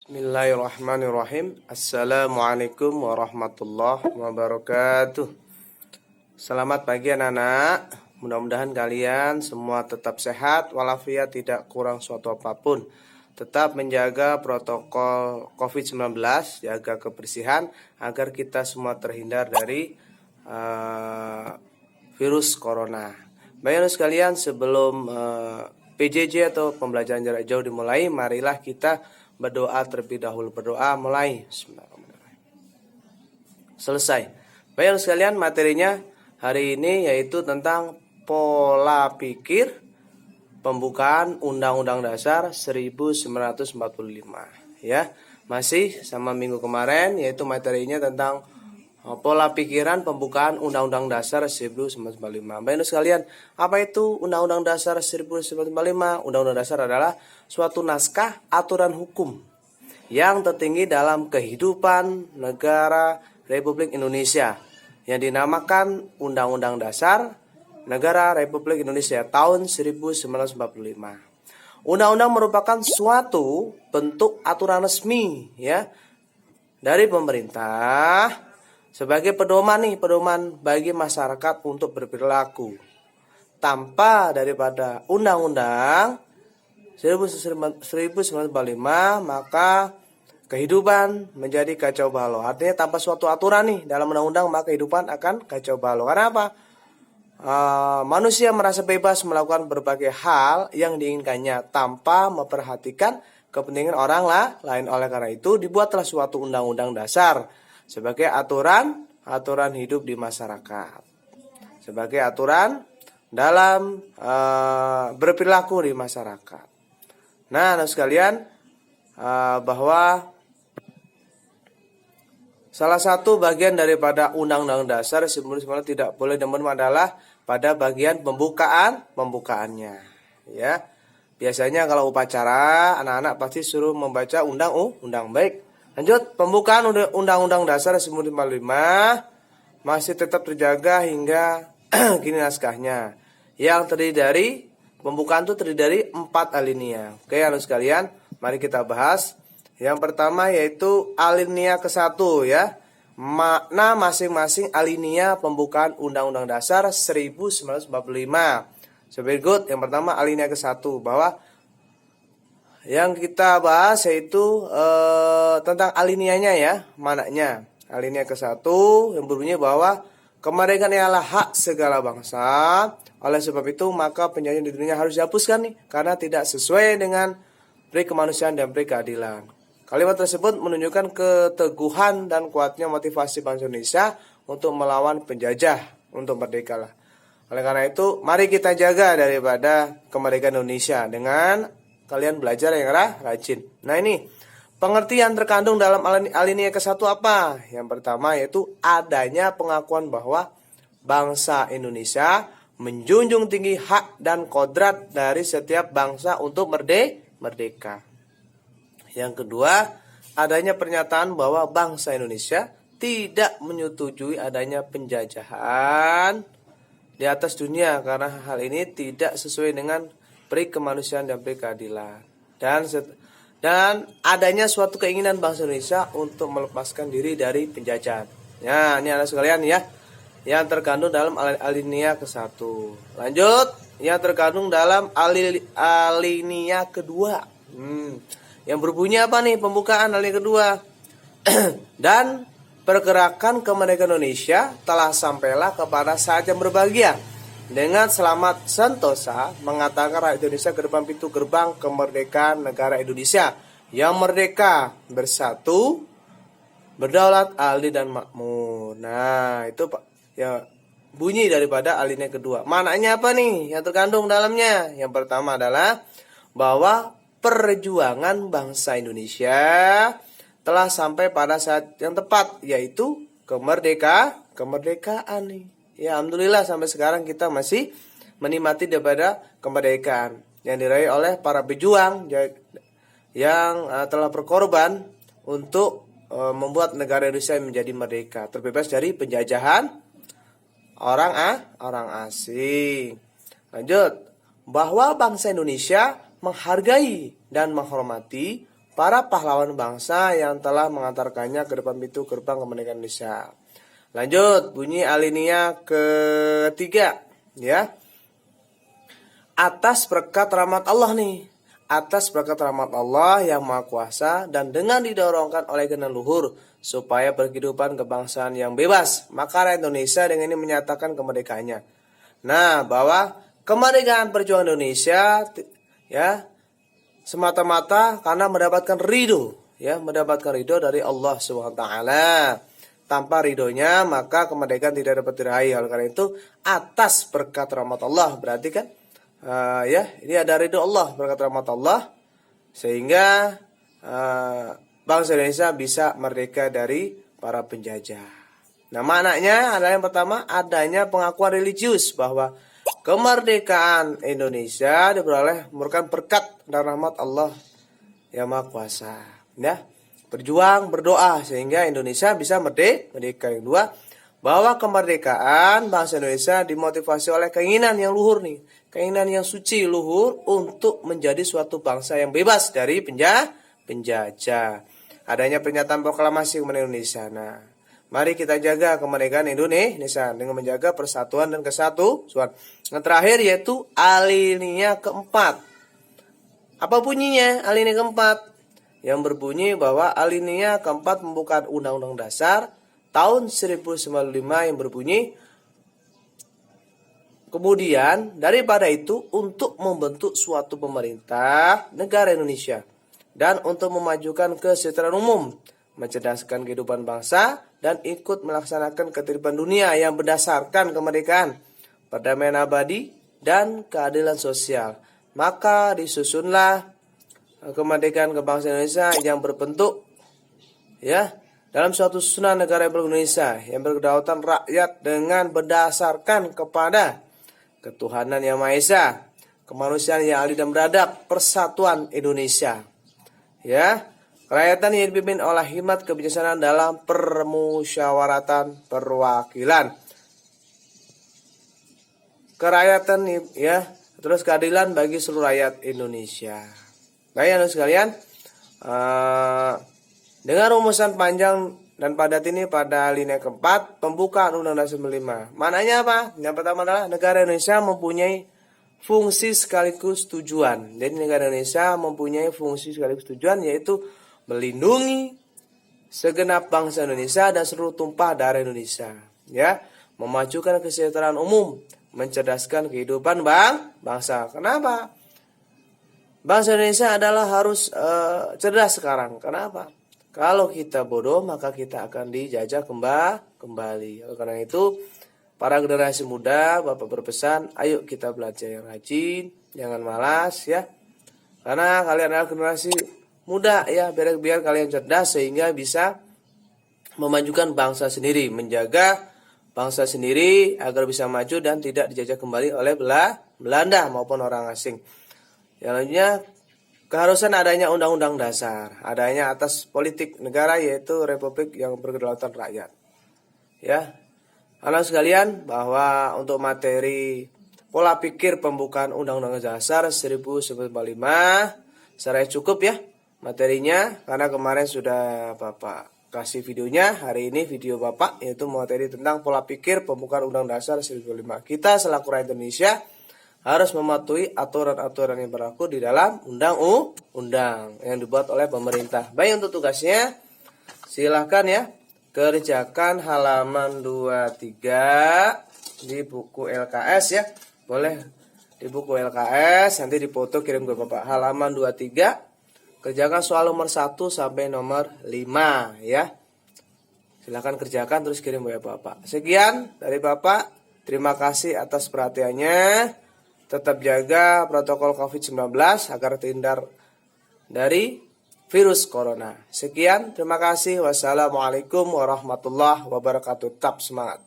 Bismillahirrahmanirrahim. Assalamualaikum warahmatullahi wabarakatuh. Selamat pagi anak-anak. Mudah-mudahan kalian semua tetap sehat walafiat, tidak kurang suatu apapun. Tetap menjaga protokol COVID-19, jaga kebersihan agar kita semua terhindar dari virus corona. Baik sekalian, sebelum PJJ atau pembelajaran jarak jauh dimulai, marilah kita berdoa terlebih dahulu. Berdoa mulai. Selesai. Baik sekalian, materinya hari ini yaitu tentang pola pikir pembukaan Undang-Undang Dasar 1945. Ya, masih sama minggu kemarin, yaitu materinya tentang pola pikiran pembukaan Undang-Undang Dasar 1945. Baik sekalian, apa itu Undang-Undang Dasar 1945? Undang-Undang Dasar adalah suatu naskah aturan hukum yang tertinggi dalam kehidupan negara Republik Indonesia yang dinamakan Undang-Undang Dasar Negara Republik Indonesia tahun 1945. Undang-undang merupakan suatu bentuk aturan resmi ya dari pemerintah sebagai pedoman bagi masyarakat untuk berperilaku. Tanpa daripada undang-undang 1945 maka kehidupan menjadi kacau balau. Artinya tanpa suatu aturan dalam undang-undang maka kehidupan akan kacau balau. Karena apa? Manusia merasa bebas melakukan berbagai hal yang diinginkannya tanpa memperhatikan kepentingan orang lain. Oleh karena itu dibuatlah suatu undang-undang dasar sebagai aturan hidup di masyarakat, sebagai aturan dalam berperilaku di masyarakat. Nah, sekalian, bahwa salah satu bagian daripada Undang-Undang Dasar 1945 tidak boleh teman-teman adalah pada bagian pembukaannya. Ya, biasanya kalau upacara anak-anak pasti suruh membaca undang-undang. Baik, lanjut, pembukaan Undang-Undang Dasar 1945 masih tetap terjaga hingga kini naskahnya yang terdiri dari pembukaan itu terdiri dari 4 alinea. Oke, anak sekalian, mari kita bahas. Yang pertama yaitu alinea ke-1 ya. Makna masing-masing alinea pembukaan Undang-Undang Dasar 1945. Berikut, yang pertama alinea ke-1 bahwa yang kita bahas yaitu tentang alineanya ya, maknanya. Alinea ke-1 yang berbunyi bahwa kemerdekaan ialah hak segala bangsa. Oleh sebab itu maka penjajahan di dunia harus dihapuskan karena tidak sesuai dengan peri kemanusiaan dan peri keadilan. Kalimat tersebut menunjukkan keteguhan dan kuatnya motivasi bangsa Indonesia untuk melawan penjajah, untuk merdeka lah. Oleh karena itu mari kita jaga daripada kemerdekaan Indonesia dengan kalian belajar yang rajin. Nah, ini pengertian terkandung dalam alinea ke-1 apa? Yang pertama yaitu adanya pengakuan bahwa bangsa Indonesia menjunjung tinggi hak dan kodrat dari setiap bangsa untuk merdeka. Yang kedua, adanya pernyataan bahwa bangsa Indonesia tidak menyetujui adanya penjajahan di atas dunia karena hal ini tidak sesuai dengan peri kemanusiaan dan peri keadilan. Dan adanya suatu keinginan bangsa Indonesia untuk melepaskan diri dari penjajahan. Ya, ini anak sekalian ya, yang terkandung dalam alinea ke-1. Lanjut, yang terkandung dalam alinea ke-2. Yang berbunyi apa nih pembukaan alinea ke-2? Dan pergerakan kemerdekaan Indonesia telah sampailah kepada saat yang berbahagia. Dengan selamat sentosa mengatakan rakyat Indonesia ke depan pintu gerbang kemerdekaan negara Indonesia yang merdeka, bersatu, berdaulat, adil dan makmur. Nah, itu Pak ya bunyi daripada alinea kedua. Maknanya apa nih yang terkandung dalamnya? Yang pertama adalah bahwa perjuangan bangsa Indonesia telah sampai pada saat yang tepat, yaitu kemerdekaan nih. Ya, alhamdulillah sampai sekarang kita masih menikmati daripada kemerdekaan yang diraih oleh para pejuang yang telah berkorban untuk membuat negara Indonesia menjadi merdeka, terbebas dari penjajahan orang asing. Lanjut, bahwa bangsa Indonesia menghargai dan menghormati para pahlawan bangsa yang telah mengantarkannya ke depan pintu gerbang kemerdekaan Indonesia. Lanjut, bunyi alinea ketiga, ya. Atas berkat rahmat Allah nih. Atas berkat rahmat Allah yang Maha Kuasa dan dengan didorongkan oleh genang luhur supaya berkehidupan kebangsaan yang bebas, maka rakyat Indonesia dengan ini menyatakan kemerdekaannya. Nah, bahwa kemerdekaan perjuangan Indonesia ya semata-mata karena mendapatkan ridho, ya, mendapatkan ridho dari Allah SWT. Tanpa ridhonya maka kemerdekaan tidak dapat diraih. Oleh karena itu atas berkat rahmat Allah, berarti kan ya, ini ada ridho Allah, berkat rahmat Allah, sehingga bangsa Indonesia bisa merdeka dari para penjajah. Nah, maknanya adalah yang pertama, adanya pengakuan religius bahwa kemerdekaan Indonesia diperoleh merupakan berkat dan rahmat Allah yang Maha Kuasa. Ya, berjuang, berdoa sehingga Indonesia bisa merdeka. Yang kedua, bahwa kemerdekaan bangsa Indonesia dimotivasi oleh keinginan yang luhur nih, keinginan yang suci luhur untuk menjadi suatu bangsa yang bebas dari penjajah. Adanya pernyataan proklamasi kemerdekaan Indonesia. Nah, mari kita jaga kemerdekaan Indonesia dengan menjaga persatuan dan kesatuan. Yang terakhir yaitu alinea keempat. Apa bunyinya alinea keempat? Yang berbunyi bahwa alinea keempat pembukaan Undang-Undang Dasar tahun 1945 yang berbunyi, kemudian daripada itu untuk membentuk suatu pemerintah negara Indonesia dan untuk memajukan kesejahteraan umum, mencerdaskan kehidupan bangsa, dan ikut melaksanakan ketertiban dunia yang berdasarkan kemerdekaan, perdamaian abadi, dan keadilan sosial. Maka disusunlah kemerdekaan kebangsaan Indonesia yang berbentuk ya dalam suatu susunan negara Republik Indonesia yang berkedaulatan rakyat dengan berdasarkan kepada ketuhanan yang Maha Esa, kemanusiaan yang adil dan beradab, persatuan Indonesia. Ya, kerakyatan yang dipimpin oleh hikmat kebijaksanaan dalam permusyawaratan perwakilan. Kerakyatan ya, terus keadilan bagi seluruh rakyat Indonesia. Baik, anak sekalian, dengan rumusan panjang dan padat ini pada alinea keempat pembukaan Undang-Undang 1945. Maknanya apa? Yang pertama adalah negara Indonesia mempunyai fungsi sekaligus tujuan. Jadi negara Indonesia mempunyai fungsi sekaligus tujuan, yaitu melindungi segenap bangsa Indonesia dan seluruh tumpah darah Indonesia. Ya, memajukan kesejahteraan umum, mencerdaskan kehidupan bangsa. Kenapa? Bangsa Indonesia adalah harus cerdas sekarang. Kenapa? Kalau kita bodoh maka kita akan dijajah kembali. Karena itu para generasi muda, Bapak berpesan, ayo kita belajar yang rajin, jangan malas ya. Karena kalian adalah generasi muda ya, biar kalian cerdas sehingga bisa memajukan bangsa sendiri, menjaga bangsa sendiri agar bisa maju dan tidak dijajah kembali oleh Belanda maupun orang asing. Yang lainnya, keharusan adanya undang-undang dasar, adanya atas politik negara yaitu republik yang berkedaulatan rakyat. Ya. Anak sekalian, bahwa untuk materi pola pikir pembukaan Undang-Undang Dasar 1945 secara cukup ya materinya, karena kemarin sudah Bapak kasih videonya. Hari ini video Bapak yaitu materi tentang pola pikir pembukaan Undang-Undang Dasar 1945. Kita selaku rakyat Indonesia harus mematuhi aturan-aturan yang berlaku di dalam undang-undang yang dibuat oleh pemerintah. Baik, untuk tugasnya silahkan ya kerjakan halaman 23 di buku LKS ya. Boleh di buku LKS, nanti dipoto kirim ke Bapak. Halaman 23, kerjakan soal nomor 1 sampai nomor 5 ya. Silahkan kerjakan terus kirim ke Bapak. Sekian dari Bapak. Terima kasih atas perhatiannya. Tetap jaga protokol COVID-19 agar terhindar dari virus corona. Sekian, terima kasih. Wassalamualaikum warahmatullahi wabarakatuh. Tetap semangat.